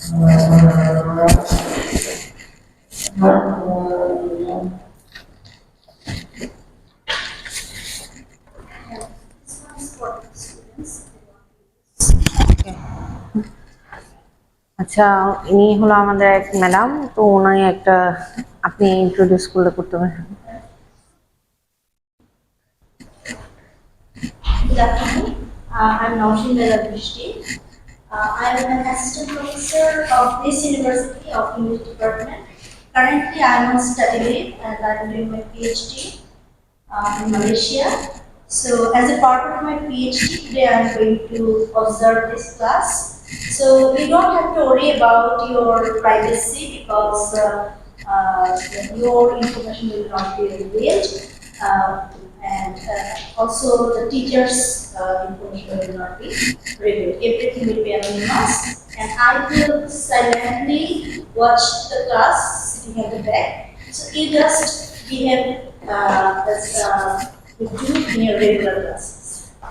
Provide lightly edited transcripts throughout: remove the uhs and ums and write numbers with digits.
আচ্ছা, ইনি হলো আমাদের এক ম্যাডাম, তো ওনাই একটা আপনি ইন্ট্রোডিউস করতে পারেন। Good afternoon. I'm Naushin Beshti. I am an assistant professor of this university of English department. Currently, I am on study leave and I am doing my PhD in Malaysia. So, as a part of my PhD, today I am going to observe this class. So, you don't have to worry about your privacy because your information will not be revealed. Uh, and also the teachers' information will not be revealed. Everything will be anonymous, and I will silently watch the class sitting at the back. So you just behave as you do in your regular classes.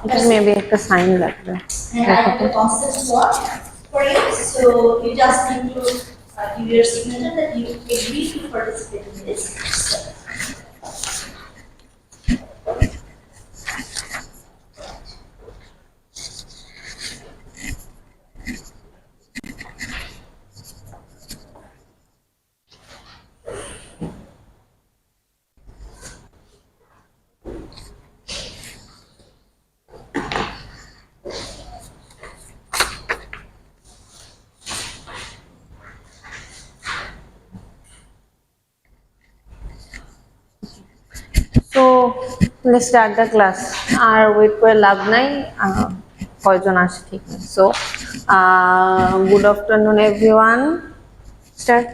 এটা maybe একটা sign লাগবে। And I have a concept work for you, so you just need to give your signature that you agree to participate in this study. So let's start the class. আর wait করে লাভ নাই, কয়জন আসে ঠিক নেই। So good afternoon everyone. Start.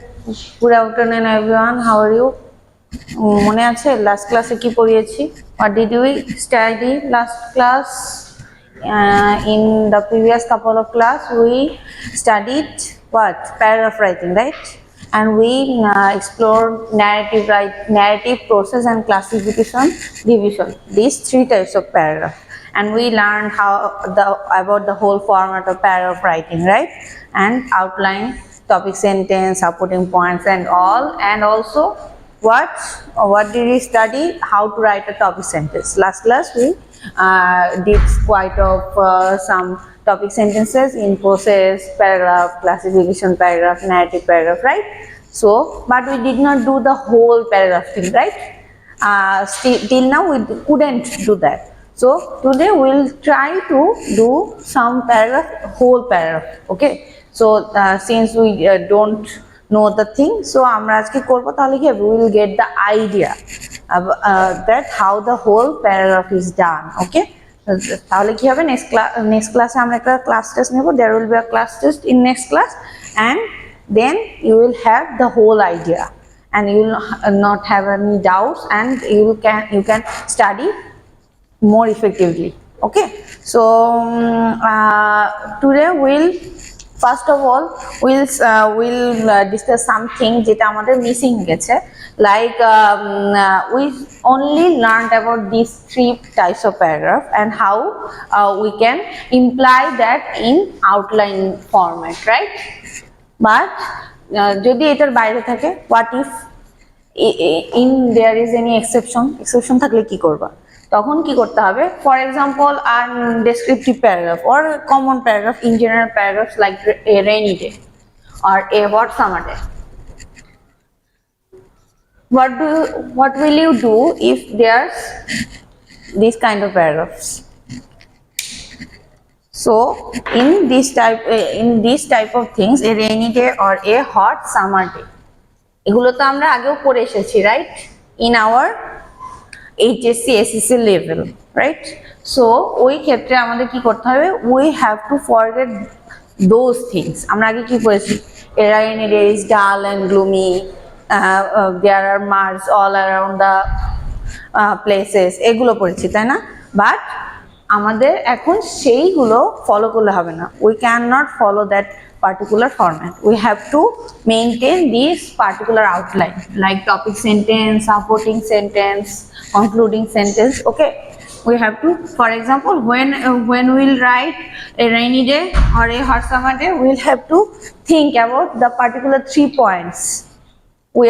Good afternoon everyone, how are you? মনে আছে লাস্ট ক্লাসে কি পড়িয়েছি? What did we study last class? In the previous couple of class we studied what? Paragraph writing, right? And we explored narrative process and classification division, these three types of paragraph, and we learned about the whole format of paragraph writing, right? And outline, topic, sentence, supporting points and all, and also what did we study? How to write a topic sentence. Last class we did quite of some topic sentences in process, paragraph, classification paragraph, narrative paragraph, right? So but we did not do the whole paragraph thing, right? Till now we couldn't do that. So today we'll try to do some paragraph, whole paragraph, okay? So since we don't know the thing, so আমরা আজকে করব, তাহলে কি we will get the idea that how the whole paragraph is done, okay? তাহলে কি হবে, next class আমরা একটা class test নেব, there will be a class test in next class, and then you will have the whole idea and you will not have any doubts, and you can study more effectively, okay? So today first of all we'll discuss something যেটা আমাদের missing গেছে, like we only learned about these three types of paragraph and how we can imply that in outline format, right? But যদি এটার বাইরে থাকে, what if in there is any exception থাকলে কি করবা? তখন কি করতে হবে, for example an descriptive paragraph or common paragraph in general paragraphs like a rainy day or a hot summer day. What will you do if there's this kind of paragraphs? So in this type of things, a rainy day or a hot summer day, এগুলো তো আমরা আগেও পড়ে এসেছি, right? in our HSC SSC level, right? So ওই ক্ষেত্রে আমাদের কি করতে হবে, we have to forget those things. আমরা আগে কি পড়েছি, a rainy day is dull and gloomy, there are mudds all around the places, এগুলো পড়েছি, তাই না? বাট আমাদের এখন সেইগুলো ফলো করলে হবে না, we cannot follow that particular format. We have to maintain this particular outline like topic sentence, supporting sentence, concluding sentence, okay? we have to, for example, when we'll write a rainy day or a hot summer day, we'll have to think about the particular 3 points. We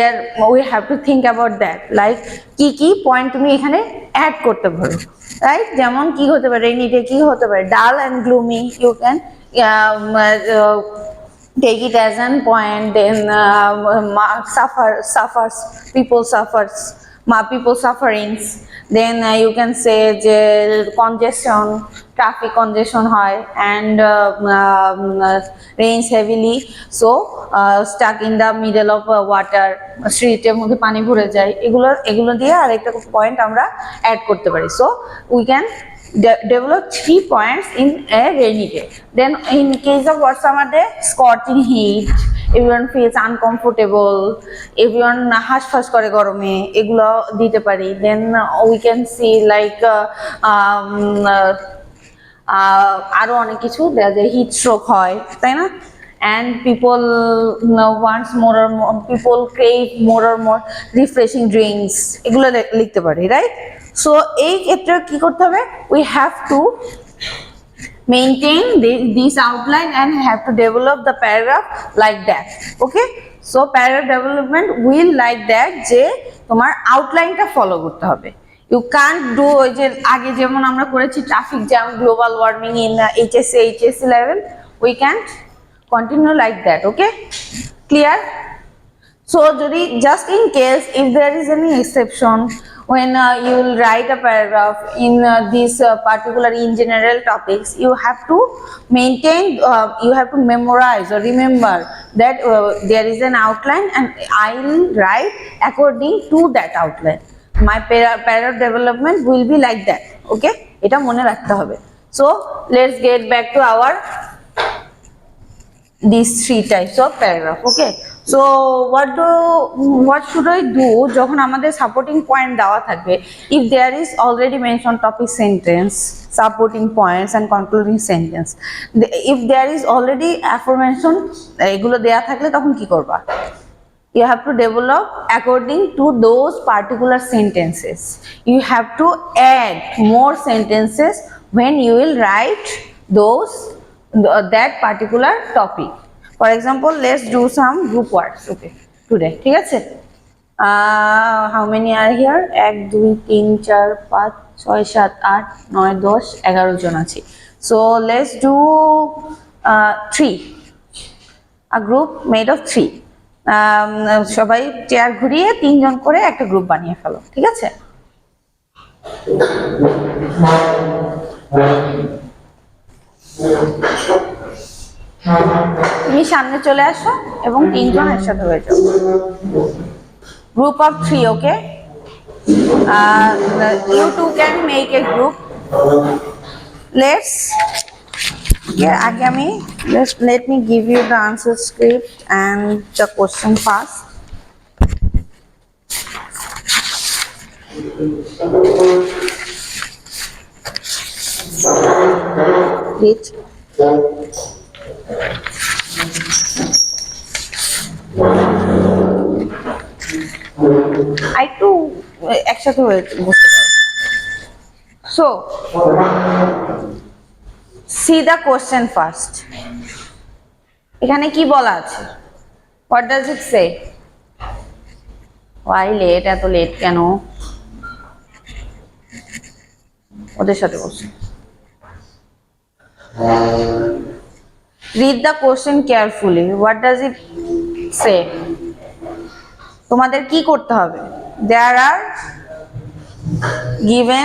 have to think about that, like কি point তুমি এখানে add করতে পারো, right? যেমন কি হতে পারে, rainy day কি হতে পারে, dull and gloomy, you can take it as an point. Then people sufferings. Then you can say যে congestion, traffic congestion হয়, and rains heavily, so stuck in the middle of water, street এর মধ্যে পানি ভরে যায়, এগুলো দিয়ে আরেকটা পয়েন্ট আমরা অ্যাড করতে পারি. So we can develop 3 points in a rainy day. Then in case of hot summer day, scorching heat, everyone feels uncomfortable, everyone হাঁসফাঁস করে গরমে, এগুলো দিতে পারি. Then we can see like আরো অনেক কিছু দেয়া যায়, হিট স্ট্রোক হয়, তাই না? And people wants more or more, people crave more or more refreshing drinks, এগুলো লিখতে পারি, রাইট? So এই ক্ষেত্রে কি করতে হবে, we have to maintain this outline and have to develop the paragraph like that. Okay, so paragraph development will like that, যে তোমার আউটলাইনটা ফলো করতে হবে. You can't do ওই যে আগে যেমন আমরা করেছি traffic jam, global warming in HSC level, we can't continue like that. Okay, clear? So যদি just in case if there is any exception, when you will write a paragraph in this particular in general topics, you have to maintain, you have to memorize or remember that there is an outline and I will write according to that outline. My paragraph development will be like that. Okay, এটা মনে রাখতে হবে. So let's get back to our these 3 types of paragraph. Okay, so what should I do যখন আমাদের supporting point দেওয়া থাকবে? If there is already mentioned topic sentence, supporting points and concluding sentence, if there is already aforementioned এগুলো দেয়া থাকলে তখন কি করবা? You have to develop according to those particular sentences. You have to add more sentences when you will write that particular topic. For example, let's do some group words. Okay, today, ঠিক আছে? How many are here? 1 2 3 4 5 6 7 8 9 10 11 জন আছি. So let's do 3, a group made of 3. সবাই chair ঘুরিয়ে 3 জন করে একটা group বানিয়ে ফেলো, ঠিক আছে? তুমি সামনে চলে আসো এবং 3 জন একসাথে হয়ে যাও, group of 3. Okay, you two can make a group. Let's আগে আমি let me give you the answer script and the question first. Read. একটু একসাথে হয়ে বুঝতে পারো. So see the question first. এখানে কি বলা আছে? What does it say? Why late? এত লেট কেন? ওদের সাথে বসো. Read the question carefully. What does it say? তোমাদের কি করতে হবে? There are given